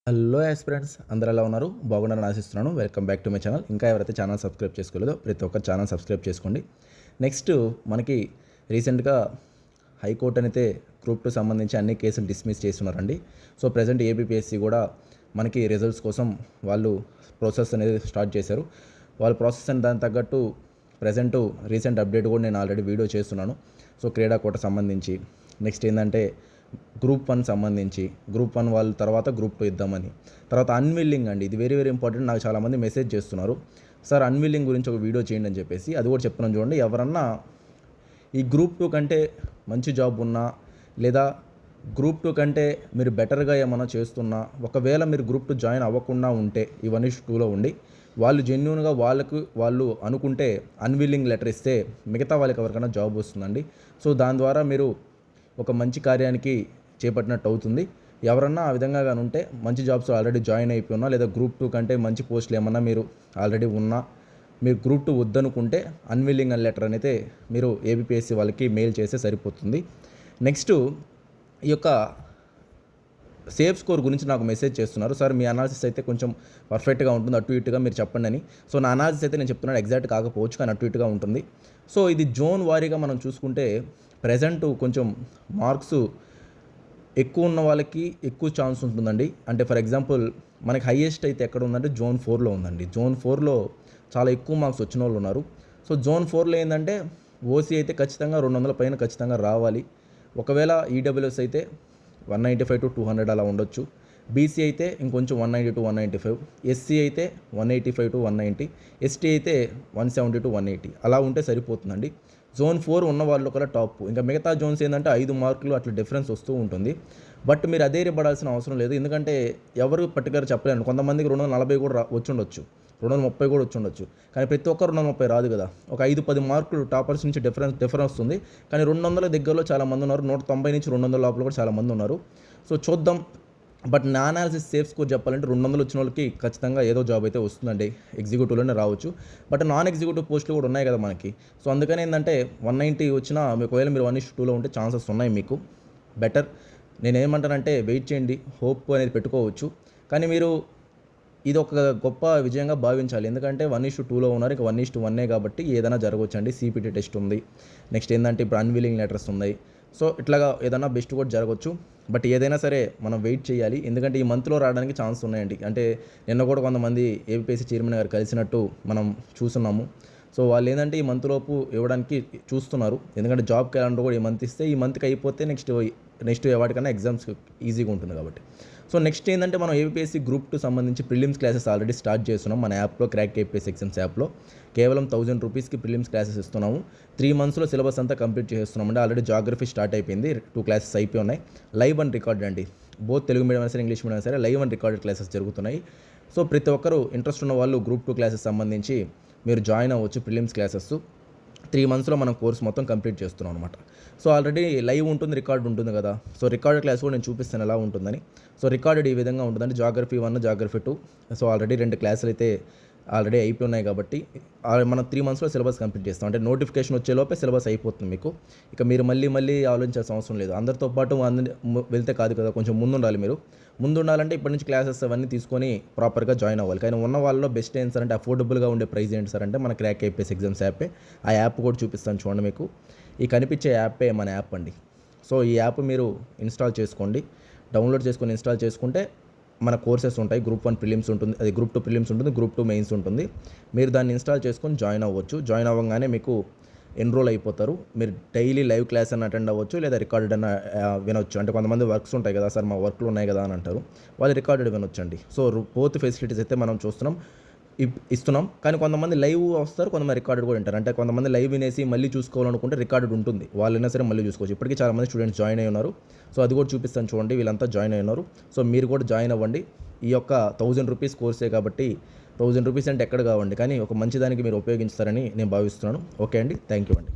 Hello aspirants, అందరూ ఎలా ఉన్నారు? బాగున్నారని ఆశిస్తున్నాను. Welcome back to my channel. ఇంకా ఎవరైతే ఛానల్ సబ్స్క్రైబ్ చేసుకోలేదో ప్రతి ఒక్క ఛానల్ సబ్స్క్రైబ్ చేసుకోండి. నెక్స్ట్ మనకి రీసెంట్గా హైకోర్టు అయితే గ్రూప్ 2 సంబంధించి అన్ని కేసులు డిస్మిస్ చేస్తున్నారండి. సో ప్రజెంట్ ఏబిపిఎస్సి కూడా మనకి రిజల్ట్స్ కోసం వాళ్ళు ప్రాసెస్ అనేది స్టార్ట్ చేశారు. వాళ్ళ ప్రాసెస్ అని దానికి తగ్గట్టు ప్రజెంట్ రీసెంట్ అప్డేట్ కూడా నేను ఆల్రెడీ వీడియో చేస్తున్నాను. సో క్రీడా కోట సంబంధించి నెక్స్ట్ ఏంటంటే గ్రూప్ 1 సంబంధించి గ్రూప్ 1 వాళ్ళ తర్వాత గ్రూప్ 2 ఇద్దామని. తర్వాత అన్విల్లింగ్ అండి, ఇది వెరీ వెరీ ఇంపార్టెంట్. నాకు చాలామంది మెసేజ్ చేస్తున్నారు, సార్ అన్విల్లింగ్ గురించి ఒక వీడియో చేయండి అని చెప్పేసి. అది కూడా చెప్తున్నాను చూడండి. ఎవరన్నా ఈ గ్రూప్ 2 కంటే మంచి జాబ్ ఉన్నా, లేదా గ్రూప్ 2 కంటే మీరు బెటర్గా ఏమైనా చేస్తున్నా, ఒకవేళ మీరు గ్రూప్ 2 జాయిన్ అవ్వకుండా ఉంటే ఈ 1:2లో ఉండి వాళ్ళు జెన్యూన్గా వాళ్ళు అనుకుంటే అన్విల్లింగ్ లెటర్ ఇస్తే మిగతా వాళ్ళకి ఎవరికైనా జాబ్ వస్తుందండి. సో దాని ద్వారా మీరు ఒక మంచి కార్యానికి చేపట్టినట్టు అవుతుంది. ఎవరన్నా ఆ విధంగా కానీ ఉంటే మంచి జాబ్స్ ఆల్రెడీ జాయిన్ అయిపోయినా, లేదా గ్రూప్ 2 కంటే మంచి పోస్టులు ఏమన్నా మీరు ఆల్రెడీ ఉన్నా, మీరు గ్రూప్ 2 వద్దనుకుంటే అన్విల్లింగ్ అనే లెటర్ అనేది మీరు ఏబిపిఎస్సి వాళ్ళకి మెయిల్ చేస్తే సరిపోతుంది. నెక్స్ట్ ఈ యొక్క సేఫ్ స్కోర్ గురించి నాకు మెసేజ్ చేస్తున్నారు, సార్ మీ అనాలిసిస్ అయితే కొంచెం పర్ఫెక్ట్గా ఉంటుంది, అటు ఇటుగా మీరు చెప్పండి అని. సో నా అనాలిసిస్ అయితే నేను చెప్తున్నాను, ఎగ్జాక్ట్ కాకపోవచ్చు కానీ అటు ఇటుగా ఉంటుంది. సో ఇది జోన్ వారీగా మనం చూసుకుంటే ప్రజెంట్ కొంచెం మార్క్స్ ఎక్కువ ఉన్న వాళ్ళకి ఎక్కువ ఛాన్స్ ఉంటుందండి. అంటే ఫర్ ఎగ్జాంపుల్ మనకి హైయెస్ట్ అయితే ఎక్కడ ఉందంటే జోన్ 4లో ఉందండి. జోన్ 4లో చాలా ఎక్కువ మార్క్స్ వచ్చిన వాళ్ళు ఉన్నారు. సో జోన్ 4లో ఏంటంటే ఓసీ అయితే ఖచ్చితంగా 200 పైన ఖచ్చితంగా రావాలి. ఒకవేళ ఈడబ్ల్యూఎస్ అయితే 195 to 200 అలా ఉండొచ్చు. బీసీ అయితే ఇంకొంచెం 190 to 195, ఎస్సీ అయితే 185 to 190, ఎస్టీ అయితే 170 to 180 అలా ఉంటే సరిపోతుందండి. జోన్ 4 ఉన్న వాళ్ళు కూడా టాప్. ఇంకా మిగతా జోన్స్ ఏంటంటే 5 మార్కులు అట్లా డిఫరెన్స్ వస్తూ ఉంటుంది. బట్ మీరు అధైర్యపడాల్సిన అవసరం లేదు, ఎందుకంటే ఎవరు పర్టికులర్ చెప్పలేరు. కొంతమందికి 240 కూడా వచ్చుండొచ్చు, 230 కూడా వచ్చుండొచ్చు. కానీ ప్రతి ఒక్కరు 230 రాదు కదా. ఒక 5-10 మార్కులు టాపర్స్ నుంచి డిఫరెన్స్ వస్తుంది. కానీ 200 దగ్గరలో చాలామంది ఉన్నారు, 190 నుంచి 200 లోపల కూడా చాలామంది ఉన్నారు. సో చూద్దాం. బట్ నా అనాలిసిస్ సేఫ్ స్కోర్ చెప్పాలంటే 200 వచ్చిన వాళ్ళకి ఖచ్చితంగా ఏదో జాబ్ అయితే వస్తుందండి. ఎగ్జిక్యూటివ్లోనే రావచ్చు. బట్ నాన్ ఎగ్జిక్యూటివ్ పోస్టులు కూడా ఉన్నాయి కదా మనకి. సో అందుకని ఏంటంటే 190 వచ్చినా ఒకవేళ మీరు 1:2లో ఉంటే ఛాన్సెస్ ఉన్నాయి మీకు. బెటర్ నేనేమంటానంటే వెయిట్ చేయండి, హోప్ అనేది పెట్టుకోవచ్చు. కానీ మీరు ఇది ఒక గొప్ప విజయంగా భావించాలి, ఎందుకంటే 1:2లో ఉన్నారు. ఇంకా 1:1 కాబట్టి ఏదైనా జరగవచ్చు అండి. సిపిటి టెస్ట్ ఉంది. నెక్స్ట్ ఏంటంటే ఇప్పుడు అన్విల్లింగ్ లెటర్స్ ఉన్నాయి. సో ఇట్లాగా ఏదైనా బెస్ట్ కూడా జరగవచ్చు. బట్ ఏదైనా సరే మనం వెయిట్ చేయాలి, ఎందుకంటే ఈ మంత్లో రావడానికి ఛాన్స్ ఉన్నాయండి. అంటే నిన్న కూడా కొంతమంది ఏపీఎస్సీ చైర్మన్ గారు కలిసినట్టు మనం చూస్తున్నాము. సో వాళ్ళు ఏంటంటే ఈ మంత్లోపు ఇవ్వడానికి చూస్తున్నారు, ఎందుకంటే జాబ్ క్యాలెండర్ కూడా ఈ మంత్ ఇస్తే ఈ మంత్కి అయిపోతే నెక్స్ట్ వాటికన్నా ఎగ్జామ్స్ ఈజీగా ఉంటుంది కాబట్టి. సో నెక్స్ట్ ఏంటంటే మనం ఏపీఎస్సీ గ్రూప్ 2 సంబంధించి ప్రిలిమ్స్ క్లాసెస్ ఆల్రెడీ స్టార్ట్ చేస్తున్నాం మన యాప్లో, క్రాక్ ఏపీఎస్సీ ఎగ్జామ్స్ యాప్లో. కేవలం 1000 రూపీస్కి ప్రిలిమ్స్ క్లాసెస్ ఇస్తున్నాము. 3 monthsలో సిలబస్ అంతా కంప్లీట్ చేస్తున్నాం అంటే ఆల్రెడీ జాగ్రఫీ స్టార్ట్ అయిపోయింది, 2 క్లాసెస్ అయిపోయి ఉన్నాయి. లైవ్ అండ్ రికార్డ్ అండి, బోత్ తెలుగు మీడియం సరే ఇంగ్లీష్ మీడియం సరే లైవ్ అండ్ రికార్డెడ్ క్లాసెస్ జరుగుతున్నాయి. సో ప్రతి ఒక్కరు ఇంట్రెస్ట్ ఉన్న వాళ్ళు గ్రూప్ 2 క్లాసెస్ సంబంధించి మీరు జాయిన్ అవ్వచ్చు. ప్రిలిమ్స్ క్లాసెస్ 3 monthsలో మనం కోర్స్ మొత్తం కంప్లీట్ చేస్తున్నాం అనమాట. సో ఆల్రెడీ లైవ్ ఉంటుంది, రికార్డ్ ఉంటుంది కదా. సో రికార్డెడ్ క్లాస్ కూడా నేను చూపిస్తాను ఎలా ఉంటుందని. సో రికార్డెడ్ ఈ విధంగా ఉంటుందండి, జాగ్రఫీ 1, జాగ్రఫీ 2. సో ఆల్రెడీ 2 క్లాసులు అయితే ఆల్రెడీ అయిపోయి ఉన్నాయి కాబట్టి మనం 3 monthsలో సిలబస్ కంప్లీట్ చేస్తాం. అంటే నోటిఫికేషన్ వచ్చేలోపే సిలబస్ అయిపోతుంది మీకు. ఇక మీరు మళ్ళీ ఆలోచించాల్సిన అవసరం లేదు. అందరితో పాటు వెళ్తే కాదు కదా, కొంచెం ముందుండాలి. మీరు ముందుండాలంటే ఇప్పటి నుంచి క్లాసెస్ అవన్నీ తీసుకొని ప్రాపర్గా జాయిన్ అవ్వాలి. కానీ ఉన్న వాళ్ళలో బెస్ట్ ఏం సార్ అంటే అఫోర్డబుల్గా ఉండే ప్రైస్ ఏంటి సార్ అంటే మన క్రాక్ ఏపీఎస్ ఎగ్జామ్స్ యాపే. ఆ యాప్ కూడా చూపిస్తాను చూడండి మీకు. ఈ కనిపించే యాపే మన యాప్ అండి. సో ఈ యాప్ మీరు ఇన్స్టాల్ చేసుకోండి, డౌన్లోడ్ చేసుకొని ఇన్స్టాల్ చేసుకుంటే మన కోర్సెస్ ఉంటాయి. గ్రూప్ 1 ప్రిలిమ్స్ ఉంటుంది, అది గ్రూప్ 2 ప్రిలిమ్స్ ఉంటుంది, గ్రూప్ 2 మెయిన్స్ ఉంటుంది. మీరు దాన్ని ఇన్స్టాల్ చేసుకొని జాయిన్ అవ్వచ్చు. జాయిన్ అవ్వగానే మీకు ఎన్రోల్ అయిపోతారు. మీరు డైలీ లైవ్ క్లాస్ అని అటెండ్ అవ్వచ్చు, లేదా రికార్డెడ్ అన్న వినొచ్చు. అంటే కొంతమంది వర్క్స్ ఉంటాయి కదా సార్, మా వర్క్లు ఉన్నాయి కదా అని అంటారు, వాళ్ళు రికార్డెడ్ వినొచ్చండి. సో బోత్ ఫెసిలిటీస్ అయితే మనం ఇస్తున్నాం. కానీ కొంతమంది లైవ్ వస్తారు, కొంతమంది రికార్డెడ్ కూడా ఉంటారు. అంటే కొంతమంది లైవ్ వినేసి మళ్ళీ చూసుకోవాలనుకుంటే రికార్డెడ్ ఉంటుంది, వాళ్ళైనా సరే మళ్ళీ చూసుకోవచ్చు. ఇప్పటికీ చాలామంది స్టూడెంట్స్ జాయిన్ అయి ఉన్నారు. సో అది కూడా చూపిస్తాను చూడండి, వీళ్ళంతా జాయిన్ అయి ఉన్నారు. సో మీరు కూడా జాయిన్ అవ్వండి. ఈ యొక్క 1000 రూపీస్ కోర్సే కాబట్టి 1000 రూపీస్ అంటే ఎక్కడ కావండి, కానీ ఒక మంచి దానికి మీరు ఉపయోగిస్తారని నేను భావిస్తున్నాను. ఓకే అండి, థ్యాంక్ యూ అండి.